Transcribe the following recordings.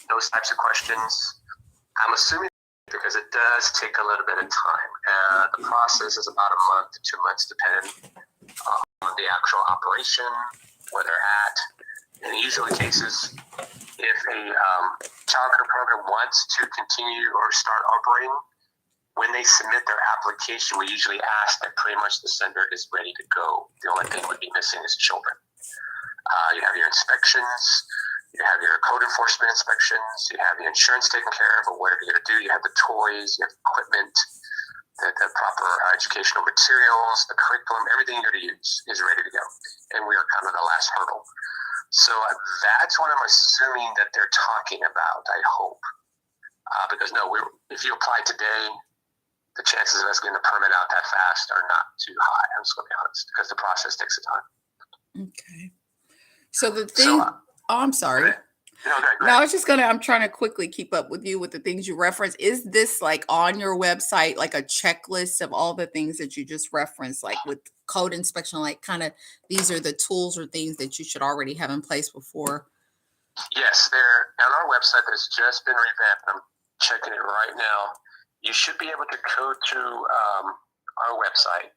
those types of questions. I'm assuming because it does take a little bit of time. The process is about a month to 2 months, depending on the actual operation, where they're at. In usually cases, if a childcare program wants to continue or start operating, when they submit their application, we usually ask that pretty much the sender is ready to go. The only thing would be missing is children. You have your inspections, you have your code enforcement inspections, you have the insurance taken care of, or whatever you're going to do. You have the toys, you have equipment, the proper educational materials, the curriculum, everything you're going to use is ready to go. And we are kind of the last hurdle. So that's what I'm assuming that they're talking about, I hope. Because if you apply today, the chances of us getting a permit out that fast are not too high. I'm just going to be honest, because the process takes a time. Okay. So the thing, I'm sorry. No, I'm trying to quickly keep up with you with the things you reference. Is this like on your website, like a checklist of all the things that you just referenced, like with code inspection, like kind of these are the tools or things that you should already have in place before? Yes, they're on our website that's just been revamped. I'm checking it right now. You should be able to go to our website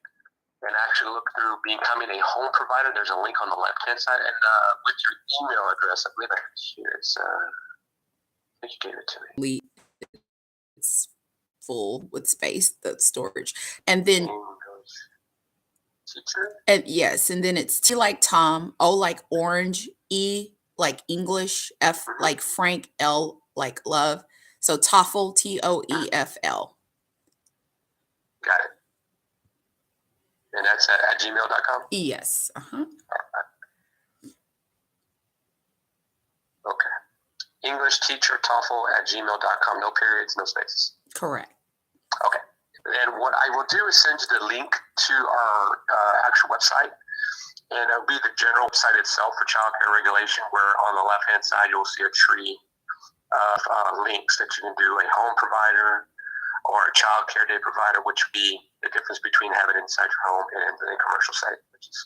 and actually look through becoming a home provider. There's a link on the left-hand side, and with your email address, I believe I have it here. I think you gave it to me. It's full with space, the storage, and then teacher. And yes, and then it's T like Tom, O like orange, E like English, F like Frank, L like love. So TOEFL, TOEFL. Got it. And that's at gmail.com? Yes. Okay. English teacher, TOEFL at gmail.com. No periods, no spaces. Correct. Okay. And what I will do is send you the link to our actual website. And it'll be the general website itself for childcare regulation, where on the left-hand side, you'll see a tree of links that you can do a home provider or a child care day provider, which would be the difference between having it inside your home and in a commercial setting, which is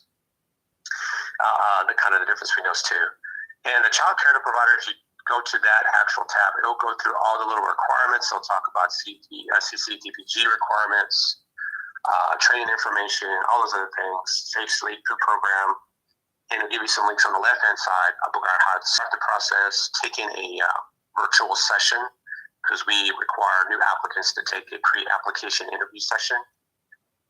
the kind of the difference between those two. And the child care day provider, if you go to that actual tab, it'll go through all the little requirements. It'll talk about CCTPG requirements, training information, all those other things, safe sleep food program. And it'll give you some links on the left-hand side about how to start the process, taking a virtual session, because we require new applicants to take a pre-application interview session.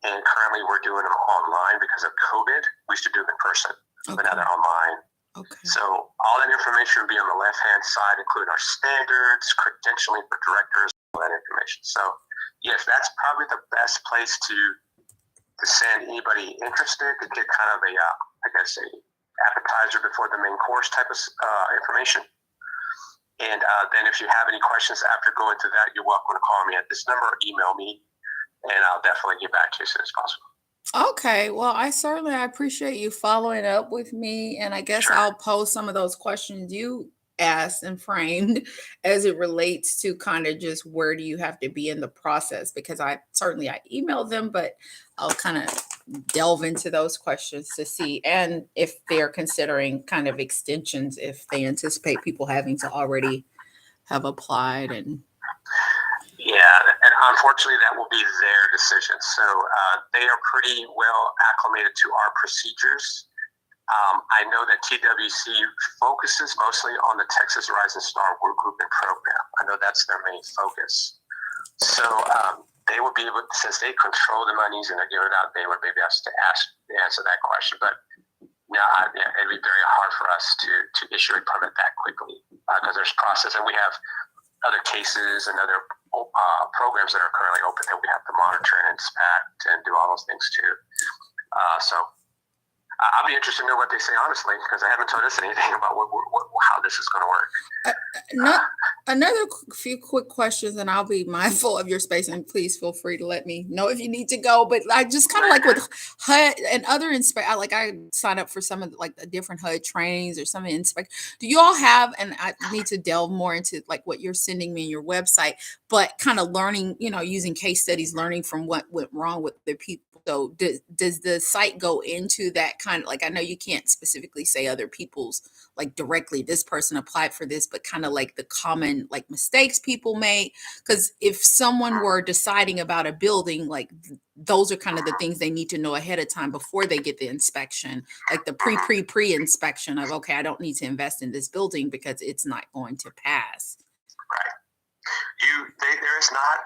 And currently we're doing them online because of COVID. We used to do them in person, but now they're online. Okay. So all that information will be on the left-hand side, including our standards, credentialing for directors, all that information. So yes, that's probably the best place to send anybody interested to get kind of a, a appetizer before the main course type of information. And then if you have any questions after going through that, you're welcome to call me at this number or email me, and I'll definitely get back to you as soon as possible. Okay. Well, I appreciate you following up with me. And I guess I'll pose some of those questions you asked and framed as it relates to kind of just where do you have to be in the process, because I emailed them, but I'll kind of delve into those questions to see, and if they're considering kind of extensions, if they anticipate people having to already have applied. And and unfortunately that will be their decision. So they are pretty well acclimated to our procedures. I know that TWC focuses mostly on the Texas Rising Star Work Grouping Program. I know that's their main focus. So they will be able, since they control the monies and they give it out, they would maybe have to answer that question. But it'd be very hard for us to issue a permit that quickly because there's process, and we have other cases and other programs that are currently open that we have to monitor and inspect and do all those things too. So I'll be interested to know what they say, honestly, because they haven't told us anything about how this is going to work. Another few quick questions, and I'll be mindful of your space, and please feel free to let me know if you need to go. But I just kind of like with HUD and other I sign up for some of the different HUD trainings or some inspect. Do you all have, and I need to delve more into like what you're sending me in your website, but kind of learning, using case studies, learning from what went wrong with the people So does the site go into that kind of, like, I know you can't specifically say other people's, like, directly, this person applied for this, but kind of like the common, like, mistakes people make? Because if someone were deciding about a building, like, those are kind of the things they need to know ahead of time before they get the inspection, like the pre inspection of, okay, I don't need to invest in this building because it's not going to pass. Right. There is not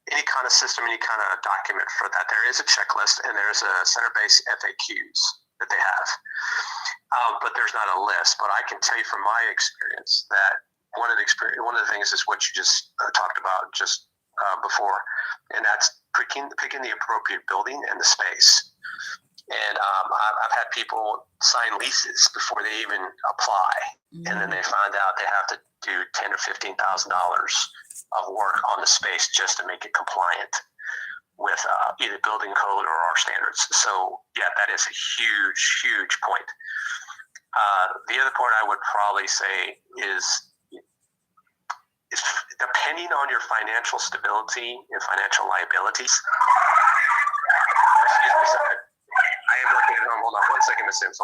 any kind of system, any kind of document for that. There is a checklist, and there's a center-based FAQs that they have, but there's not a list. But I can tell you from my experience that one of the things is what you just talked about just before, and that's picking the appropriate building and the space. And I've had people sign leases before they even apply, and then they find out they have to do $10,000 or $15,000 of work on the space just to make it compliant with either building code or our standards. So yeah, that is a huge point. The other point I would probably say is depending on your financial stability and financial liabilities. Excuse me a second. I am working at home. Hold on 1 second, Ms. Sims.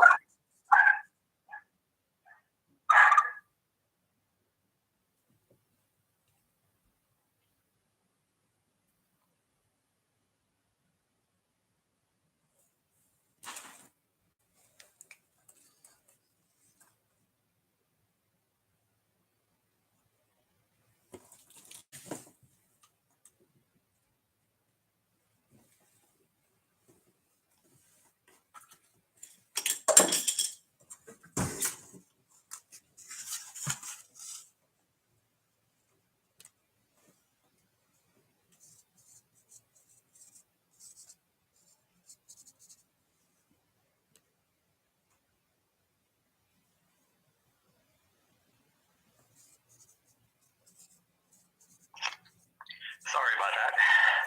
Sorry about that.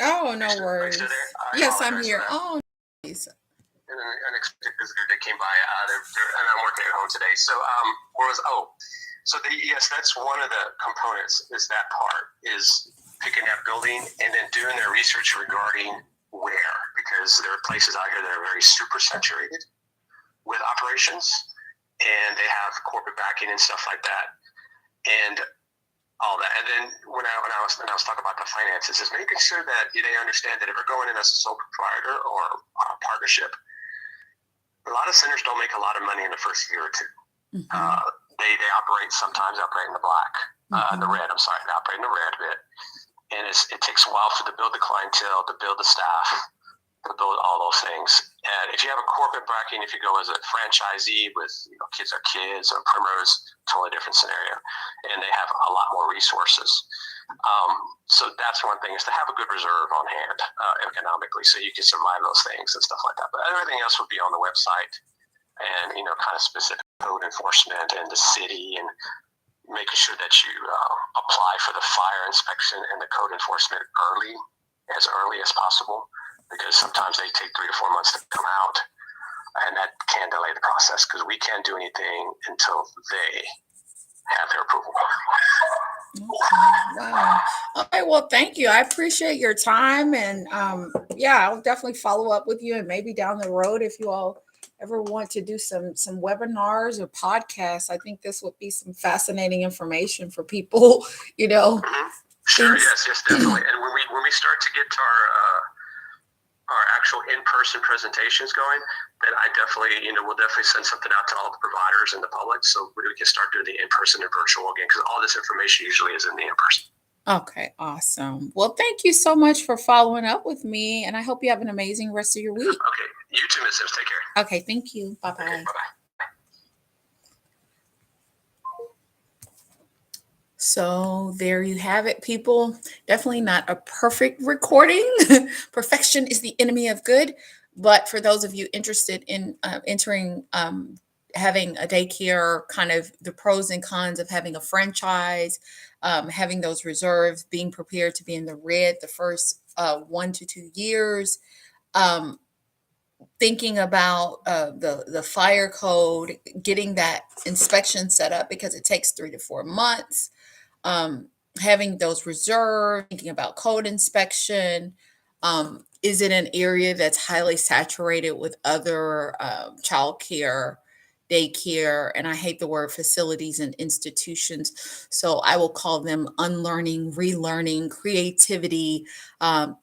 Oh, no worries. Are you still there? Yes, I'm apologize here. for that. Oh, nice. An unexpected visitor that came by, and I'm working at home today. So, yes, that's one of the components. Is that part is picking that building and then doing their research regarding where, because there are places out here that are very super saturated with operations, and they have corporate backing and stuff like that, and all that. And then when I was talking about the finances, is making sure that they understand that if we're going in as a sole proprietor or a partnership, a lot of centers don't make a lot of money in the first year or two. They sometimes operate in the black, the red. I'm sorry, they operate in the red a bit, and it takes a while to build the clientele, to build the staff, to build all those things. And if you have a corporate backing, if you go as a franchisee with kids are kids or Primrose, totally different scenario, and they have a lot more resources. So that's one thing, is to have a good reserve on hand economically, so you can survive those things and stuff like that. But everything else would be on the website, and kind of specific code enforcement and the city, and making sure that you apply for the fire inspection and the code enforcement as early as possible, because sometimes they take 3 to 4 months to come out, and that can delay the process, because we can't do anything until they have their approval. Okay, wow. Okay, well, thank you. I appreciate your time, and yeah, I'll definitely follow up with you, and maybe down the road, if you all ever want to do some webinars or podcasts, I think this would be some fascinating information for people. Sure, yes, definitely. And when we start to get to our actual in-person presentations going, then we'll definitely send something out to all the providers and the public, so we can start doing the in-person and virtual again, because all this information usually is in the in-person. Okay, awesome. Well, thank you so much for following up with me, and I hope you have an amazing rest of your week. Okay, you too, Ms. Sims. Take care. Okay, thank you. Bye-bye. Okay, bye-bye. So there you have it, people. Definitely not a perfect recording. Perfection is the enemy of good. But for those of you interested in entering, having a daycare, kind of the pros and cons of having a franchise, having those reserves, being prepared to be in the red the first 1 to 2 years, thinking about the fire code, getting that inspection set up because it takes 3 to 4 months, having those reserves, thinking about code inspection, is it an area that's highly saturated with other childcare, daycare, and I hate the word facilities and institutions, so I will call them unlearning, relearning, creativity,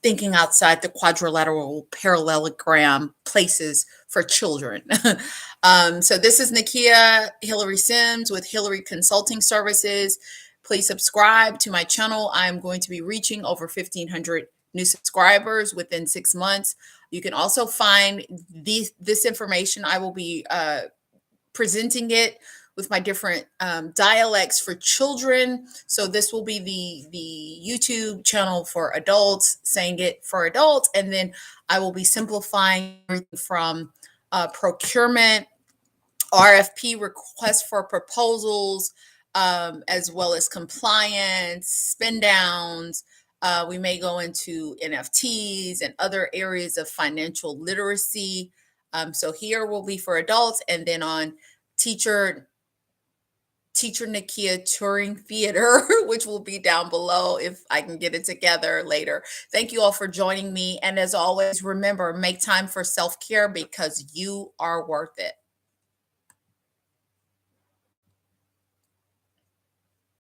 thinking outside the quadrilateral parallelogram places for children. So this is Nakia Hillary Sims with Hillary Consulting Services. Please subscribe to my channel. I'm going to be reaching over 1,500 new subscribers within 6 months. You can also find this information. I will be presenting it with my different dialects for children. So this will be the YouTube channel for adults, saying it for adults, and then I will be simplifying everything from procurement, RFP, requests for proposals, as well as compliance, spin downs. We may go into NFTs and other areas of financial literacy. So here will be for adults, and then on teacher Nakia Touring Theater, which will be down below if I can get it together later. Thank you all for joining me. And as always, remember, make time for self-care because you are worth it.